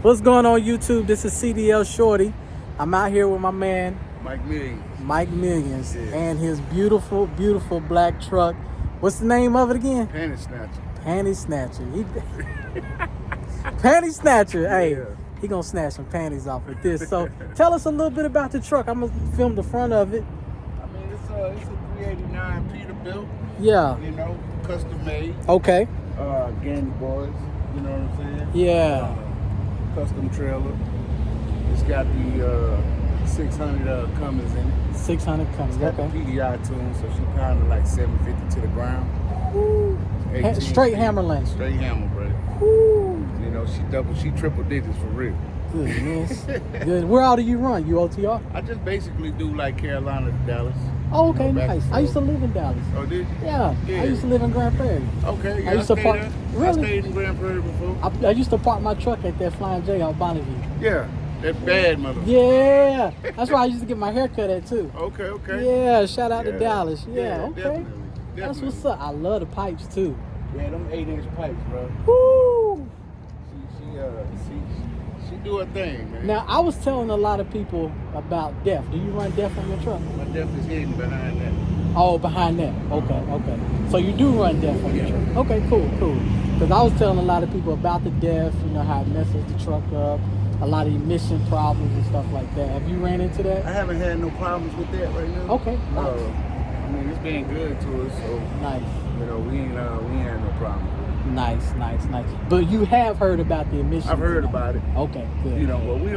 What's going on YouTube? This is CDL Shorty. I'm out here with my man Mike Millions, yeah. And his beautiful, beautiful black truck. What's the name of it again? Panty Snatcher. Panty Snatcher. Panty Snatcher. Yeah. Hey, he gonna snatch some panties off with this. So tell us a little bit about the truck. I'm gonna film the front of it. I mean, it's a 389 Peterbilt. Yeah. You know, custom made. Okay. Gandy boys. You know what I'm saying? Yeah. Custom trailer. It's got the 600 Cummins in it. 600 Cummins. It's got Okay. the PDI tune, so she pounded like 750 to the ground. Ooh. Straight Hammerland. Straight hammer, brother. Ooh. You know, she triple digits for real. Goodness. Good. Where all do you run? You OTR? I just basically do like Carolina to Dallas. Oh, okay, You know, back nice. and I used to forth. live in Dallas. Oh, did you? Yeah. Yeah. I used to live in Grand Prairie. Okay, yeah, I used to stayed park. there. Really? I stayed in Grand Prairie before. I used to park my truck at that Flying J on Bonneville. Yeah, that bad mother. Yeah, that's where I used to get my hair cut at too. Okay. Yeah, shout out to Dallas. Yeah, okay. Definitely. That's what's up. I love the pipes too. Yeah, them 8-inch pipes, bro. Woo! She do her thing, man. Now I was telling a lot of people about DEF. Do you run DEF on your truck? My def is hidden behind that. Oh, behind that. Okay. So you do run DEF on your truck. Okay, cool. Because I was telling a lot of people about the DEF, you know, how it messes the truck up, a lot of emission problems and stuff like that. Have you ran into that? I haven't had no problems with that right now. Okay, nice. I mean, it's been good to us, so Nice. you know, we ain't had no problem. Nice. But you have heard about the emissions. I've heard about it. Okay, good. You know, but we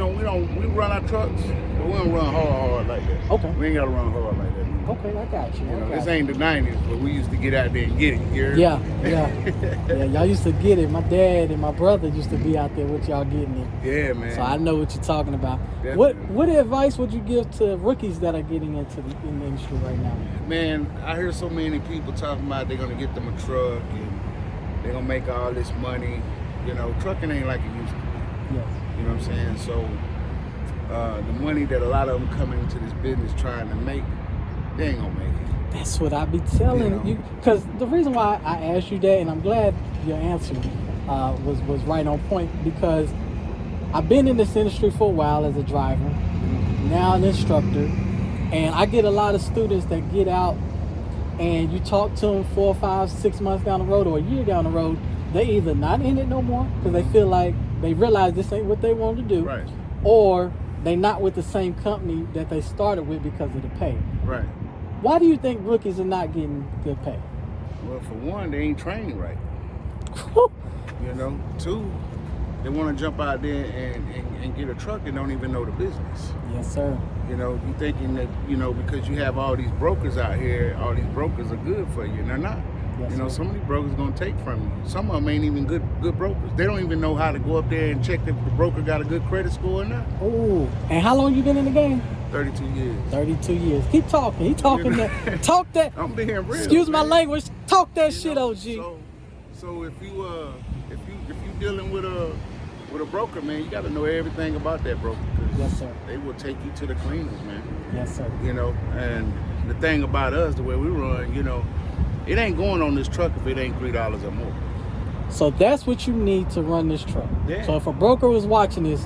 run our trucks, but we don't run hard like that. Okay. We ain't gotta run hard like that. Okay, I got you. You know, I got this you. ain't the 90s, but we used to get out there and get it. You heard? Yeah. Y'all used to get it. My dad and my brother used to be out there with y'all getting it. Yeah, man. So I know what you're talking about. Definitely. What advice would you give to rookies that are getting into in the industry right now? Man, I hear so many people talking about they're gonna get them a truck and they're gonna make all this money. You know, trucking ain't like it used to be. Yes. You know what I'm saying? So the money that a lot of them coming into this business trying to make, they ain't gonna make it. That's what I be telling you. Because the reason why I asked you that, and I'm glad your answer was right on point, because I've been in this industry for a while as a driver, now an instructor, and I get a lot of students that get out and you talk to them 4, 5, 6 months down the road or a year down the road, they either not in it no more because they feel like they realize this ain't what they want to do, Right. or they not with the same company that they started with because of the pay. Right. Why do you think rookies are not getting good pay? Well, for one, they ain't trained right. You know. 2, they want to jump out there and get a truck and don't even know the business. Yes, sir. You know, you thinking that, you know, because you have all these brokers out here, all these brokers are good for you, and they're not. Yes, You know, sir. some of these brokers gonna take from you. Some of them ain't even good brokers. They don't even know how to go up there and check if the broker got a good credit score or not. Oh, and how long you been in the game? 32 years. 32 years. Keep talking. He talking that. Talk that. I'm being real. Excuse my man. language. Talk that You shit, know, OG. So if you dealing with a broker, man, you got to know everything about that broker. 'Cause Yes, sir. They will take you to the cleaners, man. Yes, sir. You know, and the thing about us, the way we run, you know, it ain't going on this truck if it ain't $3 or more. So that's what you need to run this truck. Yeah. So if a broker was watching this,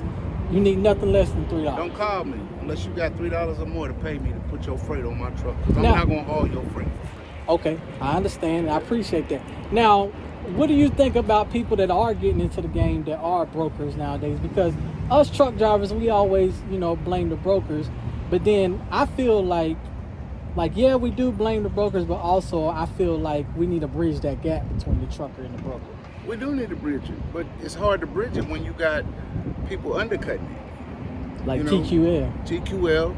you need nothing less than $3. Don't call me unless you got $3 or more to pay me to put your freight on my truck. 'Cause I'm Now- not gonna haul your freight for free. Okay, I understand. I appreciate that. Now, what do you think about people that are getting into the game that are brokers nowadays? Because us truck drivers, we always, you know, blame the brokers. But then I feel like yeah, we do blame the brokers, but also I feel like we need to bridge that gap between the trucker and the broker. We do need to bridge it, but it's hard to bridge it when you got people undercutting it. Like You know, TQL. TQL,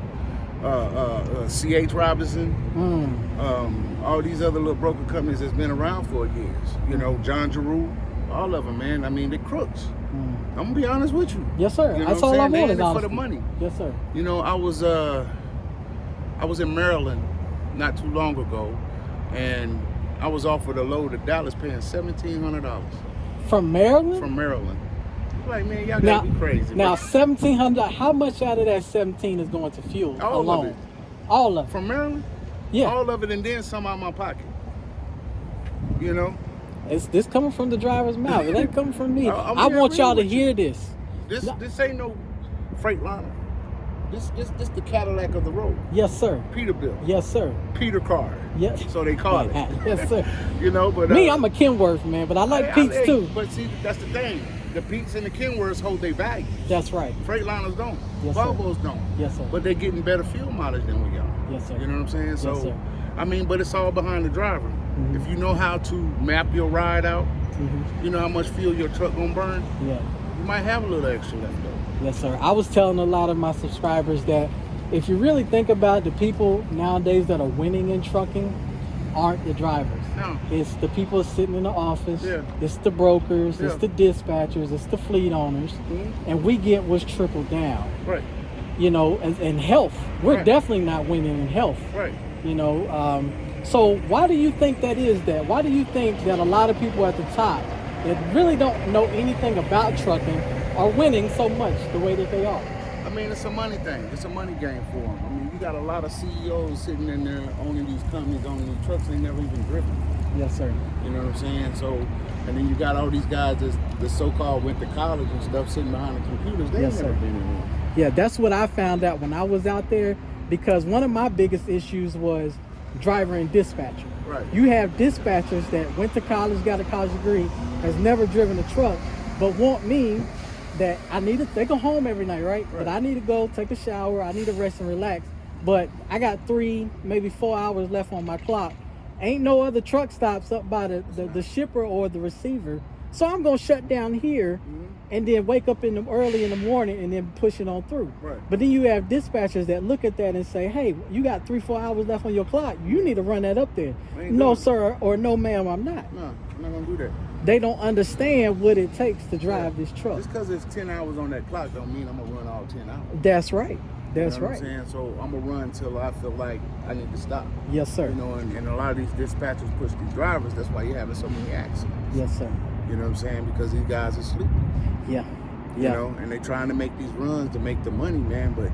CH Robinson, all these other little broker companies that's been around for years. You know, John Giroux, all of them, man. I mean, they're crooks. I'm gonna be honest with you. Yes, sir. You know That's what all I I'm saying? want They is in it for honesty. the money. Yes, sir. You know, I was in Maryland not too long ago, and I was offered a load to Dallas paying $1,700 From Maryland? from Maryland. Like, man, y'all now, gotta be crazy. now bro. 1,700. How much out of that 17 is going to fuel All of alone? it. All of it. From Maryland? Yeah. All of it, and then some out of my pocket. You know? It's this coming from the driver's mouth. It ain't coming from me. I'm I being want real y'all to with you. hear this. This ain't no Freightliner. This the Cadillac of the road. Yes, sir. Peterbilt. Yes, sir. Peter car. Yes. So they call it. Yes, sir. You know, but me, I'm a Kenworth man, but I like Pete's too. But see, that's the thing. The Pete's and the Kenworths hold their value. That's right. Freightliners don't. Yes, Volvos sir. don't. Yes, sir. But they're getting better fuel mileage than we are. Yes, sir. You know what I'm saying? Yes, So, sir. I mean, but it's all behind the driver. Mm-hmm. If you know how to map your ride out, Mm-hmm. you know how much fuel your truck gonna burn. Yeah. You might have a little extra left over. Yes, sir. I was telling a lot of my subscribers that if you really think about the people nowadays that are winning in trucking aren't the drivers. No. It's the people sitting in the office. Yeah. It's the brokers. Yeah. It's the dispatchers. It's the fleet owners. Mm-hmm. And we get what's trickled down. Right. You know, and health. We're Right. definitely not winning in health. Right. You know, so why do you think that is that? Why do you think that a lot of people at the top that really don't know anything about trucking are winning so much the way that they are? I mean, it's a money thing. It's a money game for them. I mean, you got a lot of CEOs sitting in there owning these companies, owning these trucks they never even driven. Yes, sir. You know what I'm saying? So, and then you got all these guys that so-called went to college and stuff sitting behind the computers. They Yes, never sir. been in one. Yeah, that's what I found out when I was out there, because one of my biggest issues was driver and dispatcher. Right. You have dispatchers that went to college, got a college degree, has never driven a truck, but want me that I need to, they go home every night, right? But I need to go take a shower, I need to rest and relax. But I got 3, maybe 4 hours left on my clock. Ain't no other truck stops up by the shipper or the receiver. So I'm gonna shut down here and then wake up early in the morning and then push it on through. Right. But then you have dispatchers that look at that and say, hey, you got 3-4 hours left on your clock. You need to run that up there. No, sir, or no, ma'am, I'm not. No, I'm not gonna do that. They don't understand what it takes to drive this truck. Just because it's 10 hours on that clock don't mean I'm gonna run all 10 hours. That's right. That's You know right. what I'm saying? So I'm gonna run till I feel like I need to stop. Yes, sir. You know, and a lot of these dispatchers push these drivers. That's why you're having so many accidents. Yes, sir. You know what I'm saying? Because these guys are sleeping. Yeah. You Yeah. know, and they trying to make these runs to make the money, man. But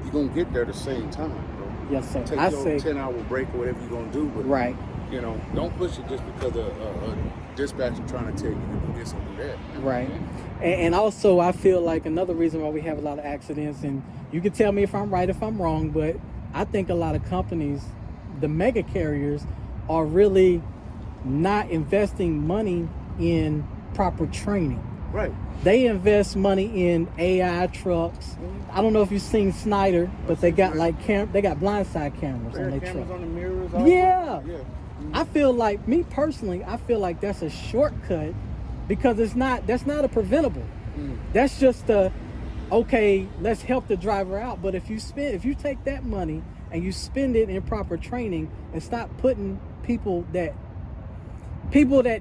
you're gonna get there the same time, bro. Yes, sir. Take I your say 10-hour break or whatever you're gonna do. But right. you know, don't push it just because a dispatcher trying to tell you to do this and do that. Right. And also, I feel like another reason why we have a lot of accidents, and you can tell me if I'm right, if I'm wrong, but I think a lot of companies, the mega carriers, are really not investing money in proper training. Right. They invest money in AI trucks. I don't know if you've seen Snyder, but they got like they got blindside cameras on their cameras truck. on the mirrors. Yeah. Yeah. I feel like, me personally, I feel like that's a shortcut because that's not a preventable. That's just okay, let's help the driver out. But if you take that money and you spend it in proper training and stop putting people that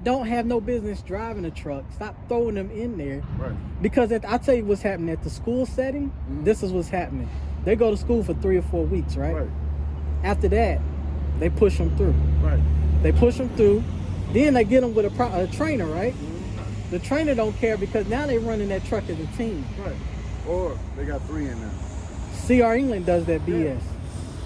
don't have no business driving a truck, stop throwing them in there. Right. Because I'll tell you what's happening at the school setting. This is what's happening. They go to school for 3 or 4 weeks, right? Right. After that, they push them through. Right. They push them through. Then they get them with a trainer, right? The trainer don't care because now they're running that truck as a team. Right. Or they got 3 in there. CR England does that BS.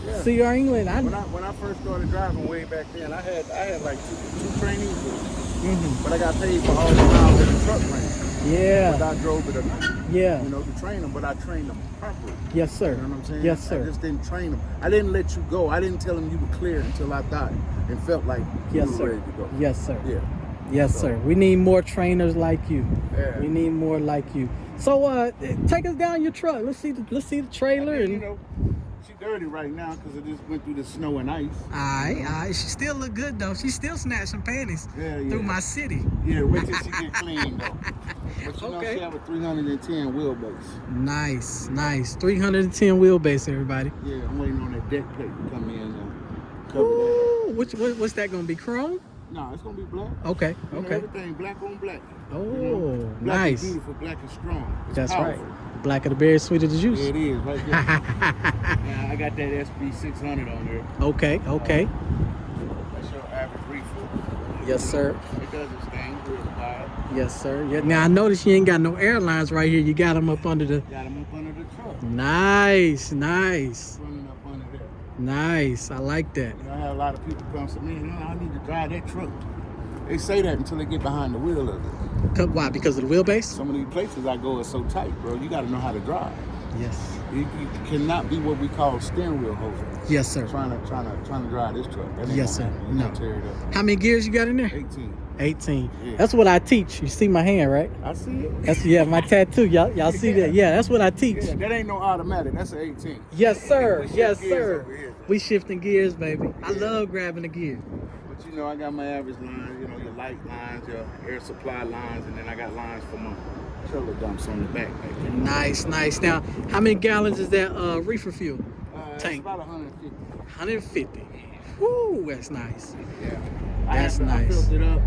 Yeah. CR England, When I first started driving way back then, I had like two trainees with me. But I got paid for all the miles that the truck ran. Yeah. Whether I drove it or not. Yeah. You know, to train them, but I trained them properly. Yes, sir. You know what I'm saying? Yes, sir. I just didn't train them. I didn't let you go. I didn't tell them you were clear until I thought and felt like you Yes, were sir. ready to go. Yes, sir. Yeah. Yes, sir. We need more trainers like you. Yeah. We need more like you. So, take us down your truck. Let's see the trailer. You know, she dirty right now because it just went through the snow and ice. Alright. She still look good though. She still snatching panties through my city. Yeah, wait till she get clean though. But you know, Okay. she have a 310 wheelbase. Nice. 310 wheelbase, everybody. Yeah, I'm waiting on that deck plate to come in and cover Ooh, what's that gonna be? Chrome? that. No, it's gonna be black. Okay. You know, Okay. everything black on black. Oh, You know, black nice. is beautiful, black is strong. It's That's powerful. right. Black of the berry, sweet of the juice. Yeah, it is right there. Yeah, I got that SB 600 on there. Okay. That's your average reefer. Yes, sir. It does its thing, real quiet. Yes, sir. Yeah. Now I notice you ain't got no airlines right here. You got them up under the. Got them up under the truck. Nice. Running up under there. Nice. I like that. You know, I have a lot of people come to me, I need to drive that truck. They say that until they get behind the wheel of it. Why? Because of the wheelbase? Some of these places I go are so tight, bro. You got to know how to drive. Yes. You cannot be what we call steering wheel holder. Yes, sir. Trying to drive this truck. That ain't Yes, gonna sir. happen. You No. gotta tear it up. How many gears you got in there? 18. 18. Yeah. That's what I teach. You see my hand, right? I see it. That's my tattoo. Y'all see that? Yeah, that's what I teach. Yeah, that ain't no automatic. That's an 18. Yes, sir. We shift Yes, gears sir. over here. We shifting gears, baby. I Yeah. love grabbing the gear. But you know, I got my average lines, you know, your light lines, your air supply lines, and then I got lines for my trailer dumps on the back there. Nice, nice. Now, how many gallons is that reefer fuel? It's Tank. about 150. 150. Woo, that's nice. Yeah. That's I nice. filled it up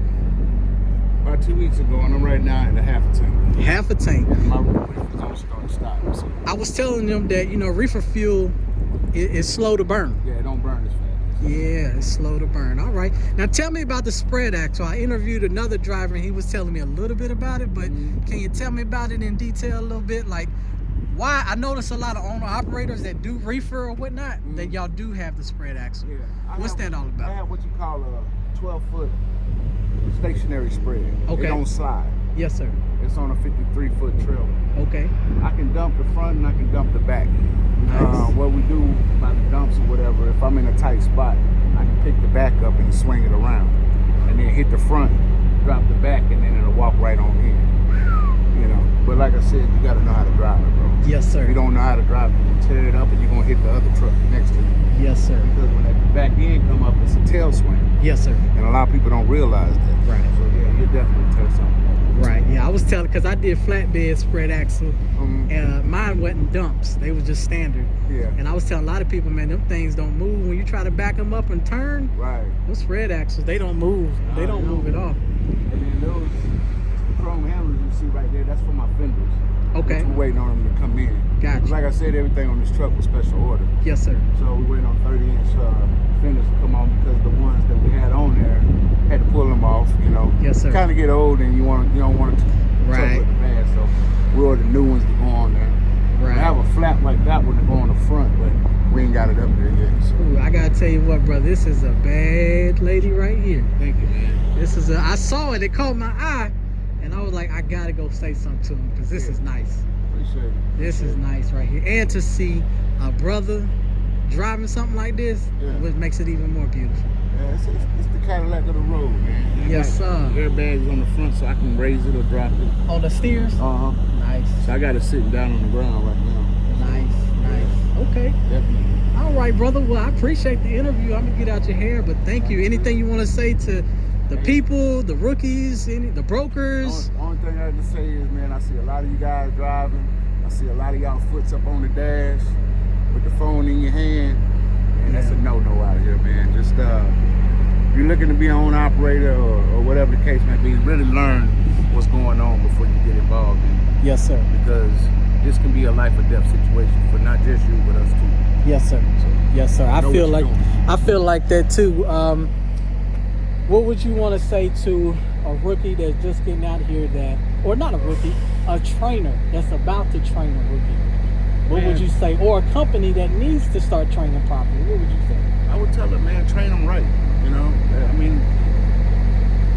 about 2 weeks ago, and I'm right now at a half a tank. Half a tank. And my reefer's on starting to stop. So, I was telling them that, reefer fuel is slow to burn. yeah, it don't burn as fast. Yeah, it's slow to burn. All right. Now tell me about the spread axle. I interviewed another driver and he was telling me a little bit about it, but can you tell me about it in detail a little bit? Like why I notice a lot of owner operators that do reefer or whatnot, that y'all do have the spread axle. Yeah. What's that all I about? have what you call a 12-foot stationary spread. Okay. It don't slide. Yes, sir. It's on a 53-foot trailer. Okay. I can dump the front and I can dump the back. Nice. What we do by the dumps or whatever, if I'm in a tight spot, I can pick the back up and swing it around, and then hit the front, drop the back, and then it'll walk right on in. You know. But like I said, you got to know how to drive it, bro. Yes, sir. If you don't know how to drive it, you tear it up and you're gonna hit the other truck next to you. Yes, sir. Because when that back end come up, it's a tail swing, Yes, sir. and a lot of people don't realize that. Right. So yeah, you definitely tear something. Right. Yeah, I was telling because I did flatbed spread axle. Mine wasn't dumps; they was just standard. Yeah. And I was telling a lot of people, man, them things don't move when you try to back them up and turn. Right. Those spread axles, they don't move. They don't move at all. And then those chrome handles you see right there, that's for my fenders. Okay. We're waiting on them to come in. Gotcha. Like I said, everything on this truck was special order. Yes, sir. So we waiting on 30-inch fenders to come on because the ones that we had on there had to pull them off. You know. Yes, sir. Kind of get old and you don't want to Right. look bad. So we ordered new ones to go on there. Right. I have a flap like that one to go on the front, but we ain't got it up there yet. So. Ooh, I gotta tell you what, brother, this is a bad lady right here. Thank you, man. I saw it caught my eye, and I was like, I gotta go say something to him because this is nice. Appreciate it. This is nice right here, and to see a brother driving something like this, which makes it even more beautiful. Yeah, it's the Cadillac of the road, man. It Yes, got sir. Airbags on the front so I can raise it or drop it. On the steers. Uh-huh. Nice. So I got it sitting down on the ground right now. Nice. Okay. Definitely. All right, brother. Well, I appreciate the interview. I'm gonna get out your hair, but thank you. Anything you want to say to the people, the rookies, the brokers? Only thing I have to say is, man, I see a lot of you guys driving. I see a lot of y'all foots up on the dash with the phone in your hand. And that's a no-no out here, man. Just if you're looking to be an owner operator or whatever the case may be, really learn what's going on before you get involved in it. Yes, sir. Because this can be a life or death situation for not just you, but us too. Yes, sir. So, Yes, sir. know what you're I feel like that too. What would you want to say to a rookie that's just getting out here or not a rookie, a trainer that's about to train a rookie? What would you say? Or a company that needs to start training properly? What would you say? I would tell them, man, train them right. You know, I mean,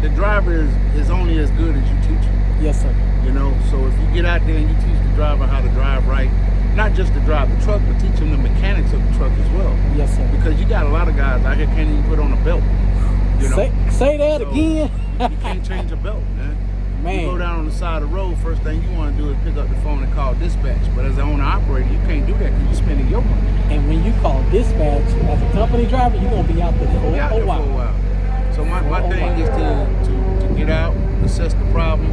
the driver is only as good as you teach him. Yes, sir. You know, so if you get out there and you teach the driver how to drive right, not just to drive the truck, but teach him the mechanics of the truck as well. Yes, sir. Because you got a lot of guys out here can't even put on a belt. You know? Say that So, again. You can't change a belt, man. Man. You go down on the side of the road, first thing you want to do is pick up the phone and call dispatch. But as an owner operator, you can't do that because you're spending your money. And when you call dispatch as a company driver, you're going to be out there for a while. So my thing is to get out, assess the problem.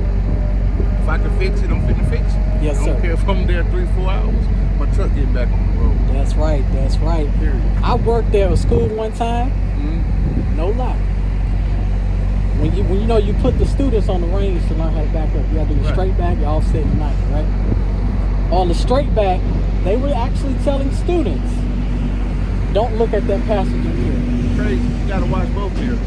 If I can fix it, I'm finna fix it. Yes, I don't sir. care if I'm there 3-4 hours. My truck getting back on the road. That's right. That's right. Period. I worked there at school one time. No lie. When you put the students on the range to learn how to back up, you gotta do the straight back, you all set united, right? On the straight back, they were actually telling students, don't look at that passenger mirror. Crazy. You gotta watch both mirrors.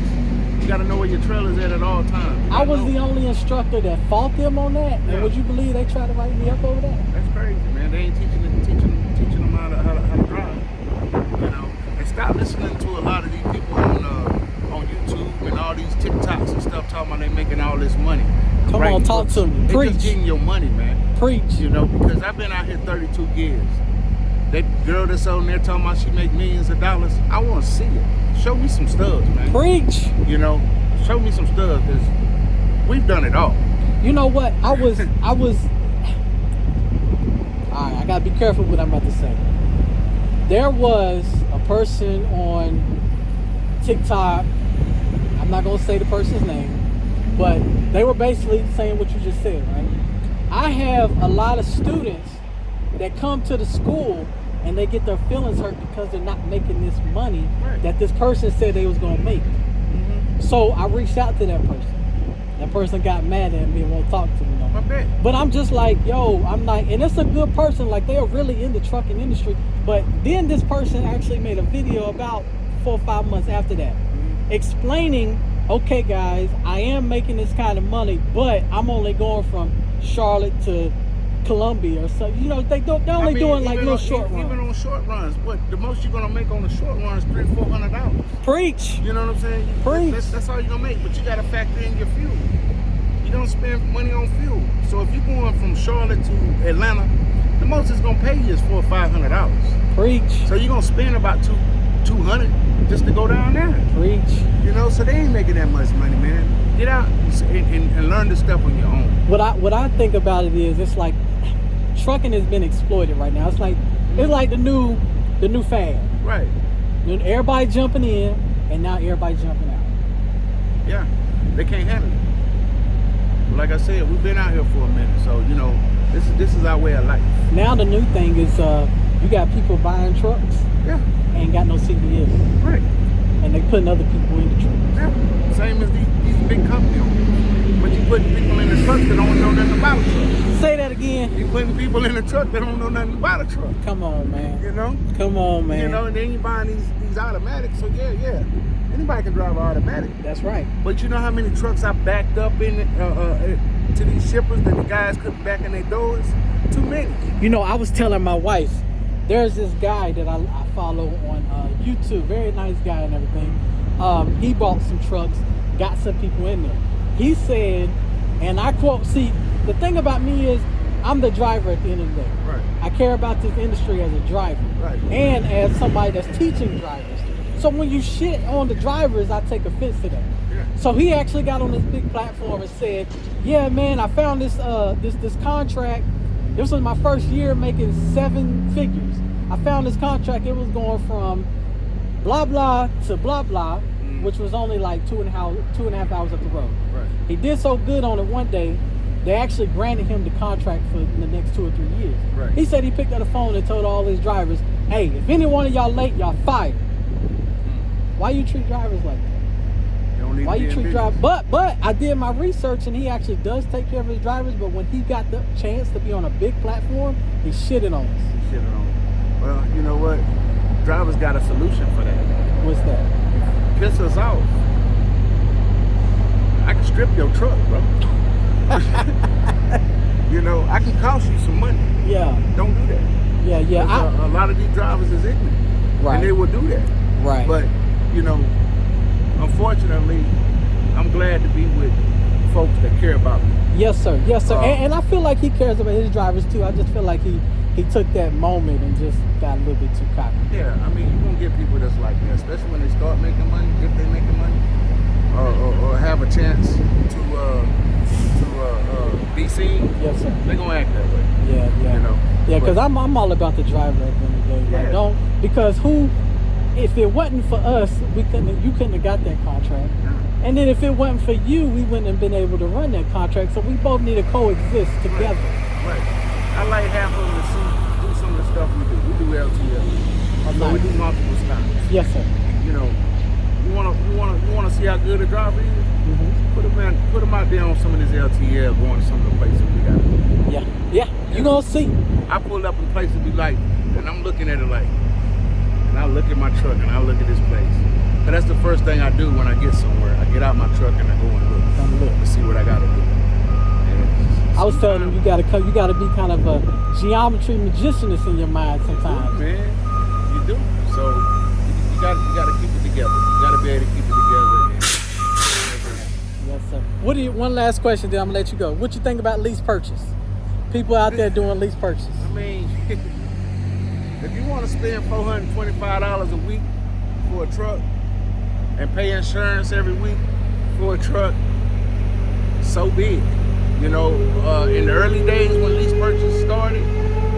You gotta know where your trailer's at all times. I was the only instructor that fought them on that, Yeah. and would you believe they tried to write me up over that? That's crazy, man. They ain't teaching them how to drive. You know, and stop listening to a lot of these people on on YouTube and all these TikToks and stuff talking about they making all this money. Come on, talk to me. They Preach. just getting your money, man. Preach. You know, because I've been out here 32 years. That girl that's on there talking about she make millions of dollars, I want to see it. Show me some studs, man. Preach. You know, show me some studs, because we've done it all. You know what? I was. All right, I gotta be careful what I'm about to say. There was a person on TikTok. I'm not gonna say the person's name, but they were basically saying what you just said, right? I have a lot of students that come to the school and they get their feelings hurt because they're not making this money that this person said they was gonna make. So I reached out to that person. That person got mad at me and won't talk to me no more. But I'm just like, yo, I'm like, and it's a good person, like they are really in the trucking industry. But then this person actually made a video about 4 or 5 months after that, explaining, okay guys, I am making this kind of money, but I'm only going from Charlotte to Columbia or something. You know, they're only doing like little short runs. Even on short runs, what the most you're gonna make on the short run is $300-400. Preach. You know what I'm saying? Preach. That's all you're gonna make, but you gotta factor in your fuel. You don't spend money on fuel. So if you're going from Charlotte to Atlanta, the most it's gonna pay you is $400 or $500. Preach. So you're gonna spend about $200 just to go down there. Preach. You know, so they ain't making that much money, man. Get out and learn this stuff on your own. What I think about it is, it's like trucking has been exploited right now. It's like the new fad. Right. Everybody jumping in, and now everybody jumping out. Yeah, they can't handle it. But like I said, we've been out here for a minute, so you know, this is our way of life. Now the new thing is, you got people buying trucks. Yeah. Ain't got no CDL. Right. And they putting other people in the truck. Yeah. Same as these big companies. But you putting people in the truck that don't know nothing about a truck. Say that again. You putting people in the truck that don't know nothing about a truck. Come on, man. You know? Come on, man. You know, and then you buying these automatics, so yeah. Anybody can drive an automatic. That's right. But you know how many trucks I backed up in to these shippers that the guys couldn't back in their doors? Too many. You know, I was telling my wife, there's this guy that I follow on YouTube, very nice guy and everything. He bought some trucks, got some people in there. He said, and I quote, see, the thing about me is, I'm the driver at the end of the day. Right. I care about this industry as a driver. Right. And as somebody that's teaching drivers. So when you shit on the drivers, I take offense to that. Yeah. So he actually got on this big platform and said, yeah, man, I found this this contract. This was my first year making 7 figures. I found this contract. It was going from blah, blah to blah, blah, which was only like 2.5 hours up the road. Right. He did so good on it one day, they actually granted him the contract for the next 2 or 3 years. Right. He said he picked up the phone and told all his drivers, hey, if any one of y'all late, y'all fired. Why you treat drivers like that? Why you treat drivers? But I did my research, and he actually does take care of his drivers, but when he got the chance to be on a big platform, he shitted on us. He shitted on us. Well, you know what? Drivers got a solution for that. What's that? Piss us off. I can strip your truck, bro. You know, I can cost you some money. Yeah. Don't do that. Yeah. A lot of these drivers is ignorant. Right. And they will do that. Right. But, you know, unfortunately, I'm glad to be with folks that care about me. Yes, sir. Yes, sir. And I feel like he cares about his drivers, too. I just feel like he took that moment and just got a little bit too cocky. Yeah, I mean, you're going to get people that's like that, especially when they start making money, if they're making money, or have a chance to be seen. Yes, sir. They're going to act that way. Yeah. You know? Yeah, because I'm all about the driver at the end of the day. Yeah. Like, because if it wasn't for us, you couldn't have got that contract. Yeah. And then if it wasn't for you, we wouldn't have been able to run that contract. So we both need to coexist together. Right. I like half of them to do some of the stuff we do. We do LTL. So we do multiple stops. Yes, sir. You know, you wanna see how good a driver is? Mm-hmm. Put them out there on some of this LTL, going to some of the places we got. Yeah. You gonna see. I pull up in places be like, and I'm looking at it like, and I look at my truck and I look at this place. But that's the first thing I do when I get somewhere. I get out my truck and I go and look to see what I gotta do. I was telling him you gotta be kind of a geometry magicianist in your mind sometimes. Man, you do. So you gotta keep it together. You gotta be able to keep it together So, what do you? One last question, then I'm gonna let you go. What you think about lease purchase? People out there doing lease purchase. I mean, if you want to spend $425 a week for a truck and pay insurance every week for a truck, so be it. You know, in the early days when lease purchase started,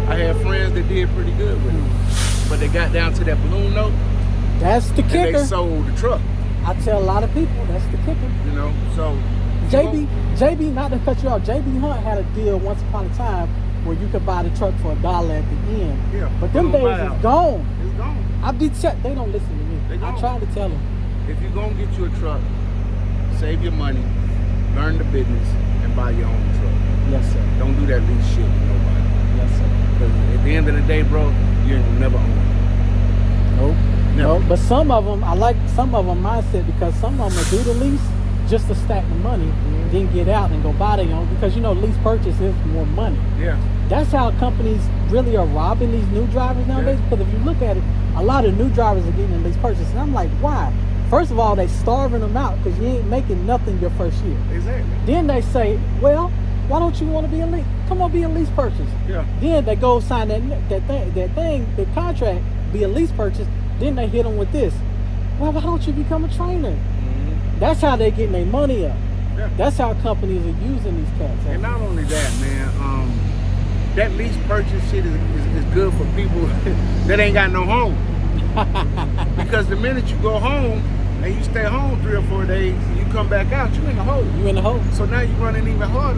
I had friends that did pretty good with it, but they got down to that balloon note. That's the kicker. And they sold the truck. I tell a lot of people that's the kicker. You know, so JB, not to cut you off, JB Hunt had a deal once upon a time where you could buy the truck for $1 at the end. Yeah, but them days is gone. It's gone. They don't listen to me. I try to tell them. If you're gonna get you a truck, save your money, learn the business, and buy your own truck. Yes, sir. Don't do that lease shit with nobody. Yes, sir. Because at the end of the day, bro, you ain't never own it. Nope. Never. Nope. But some of them, I like some of them mindset because some of them will do the lease just to stack the money, then get out and go buy their own. Because you know, lease purchase is more money. Yeah. That's how companies really are robbing these new drivers nowadays. Yeah. Because if you look at it, a lot of new drivers are getting a lease purchase, and I'm like, why? First of all, they starving them out because you ain't making nothing your first year. Exactly. Then they say, well, why don't you want to be a lease? Come on, be a lease purchase. Yeah. Then they go sign the contract, be a lease purchase. Then they hit them with this. Well, why don't you become a trainer? Mm-hmm. That's how they getting their money up. Yeah. That's how companies are using these cats. And not only that, man, that lease purchase shit is good for people that ain't got no home. Because the minute you go home and you stay home 3 or 4 days, and you come back out, you in the hole. You in the hole. So now you're running even harder.